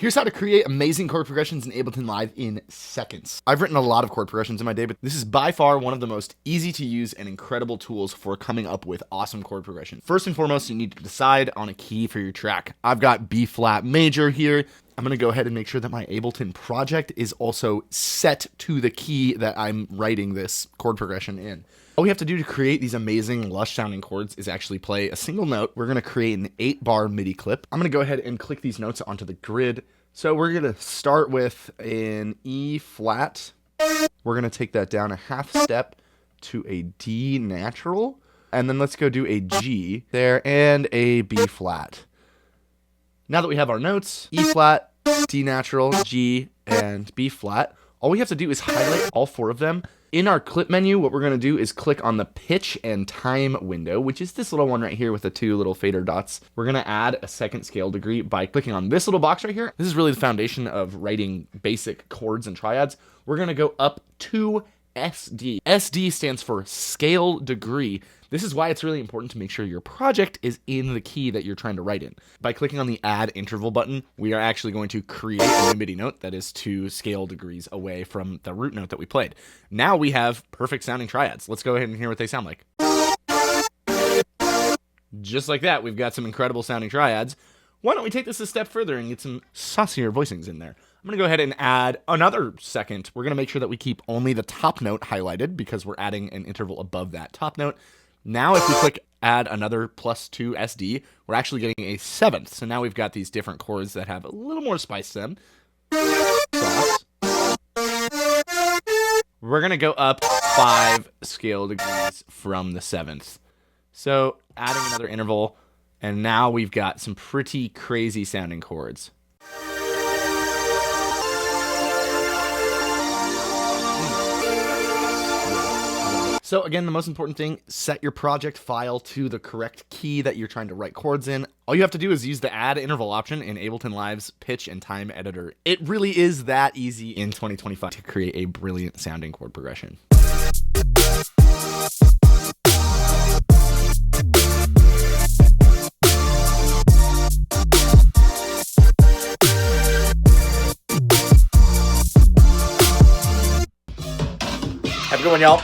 Here's how to create amazing chord progressions in Ableton Live in seconds. I've written a lot of chord progressions in my day, but this is by far one of the most easy to use and incredible tools for coming up with awesome chord progressions. First and foremost, you need to decide on a key for your track. I've got B flat major here. I'm gonna go ahead and make sure that my Ableton project is also set to the key that I'm writing this chord progression in. All we have to do to create these amazing lush sounding chords is actually play a single note. We're gonna create an 8-bar MIDI clip. I'm gonna go ahead and click these notes onto the grid. So we're gonna start with an E flat. We're gonna take that down a half step to a D natural. And then let's go do a G there and a B flat. Now that we have our notes, E flat, D natural, G, and B flat, all we have to do is highlight all 4 of them. In our clip menu, what we're going to do is click on the pitch and time window, which is this little one right here with the 2 little fader dots. We're going to add a second scale degree by clicking on this little box right here. This is really the foundation of writing basic chords and triads. We're going to go up to SD. SD stands for scale degree. This is why it's really important to make sure your project is in the key that you're trying to write in. By clicking on the add interval button, we are actually going to create a new MIDI note that is 2 scale degrees away from the root note that we played. Now we have perfect sounding triads. Let's go ahead and hear what they sound like. Just like that, we've got some incredible sounding triads. Why don't we take this a step further and get some saucier voicings in there? I'm going to go ahead and add another second. We're going to make sure that we keep only the top note highlighted because we're adding an interval above that top note. Now if we click add another +2 SD, we're actually getting a 7th. So now we've got these different chords that have a little more spice to them. Soft. We're going to go up 5 scale degrees from the 7th. So adding another interval, and now we've got some pretty crazy sounding chords. So again, the most important thing, set your project file to the correct key that you're trying to write chords in. All you have to do is use the add interval option in Ableton Live's pitch and time editor. It really is that easy in 2025 to create a brilliant sounding chord progression. Have a good one, y'all.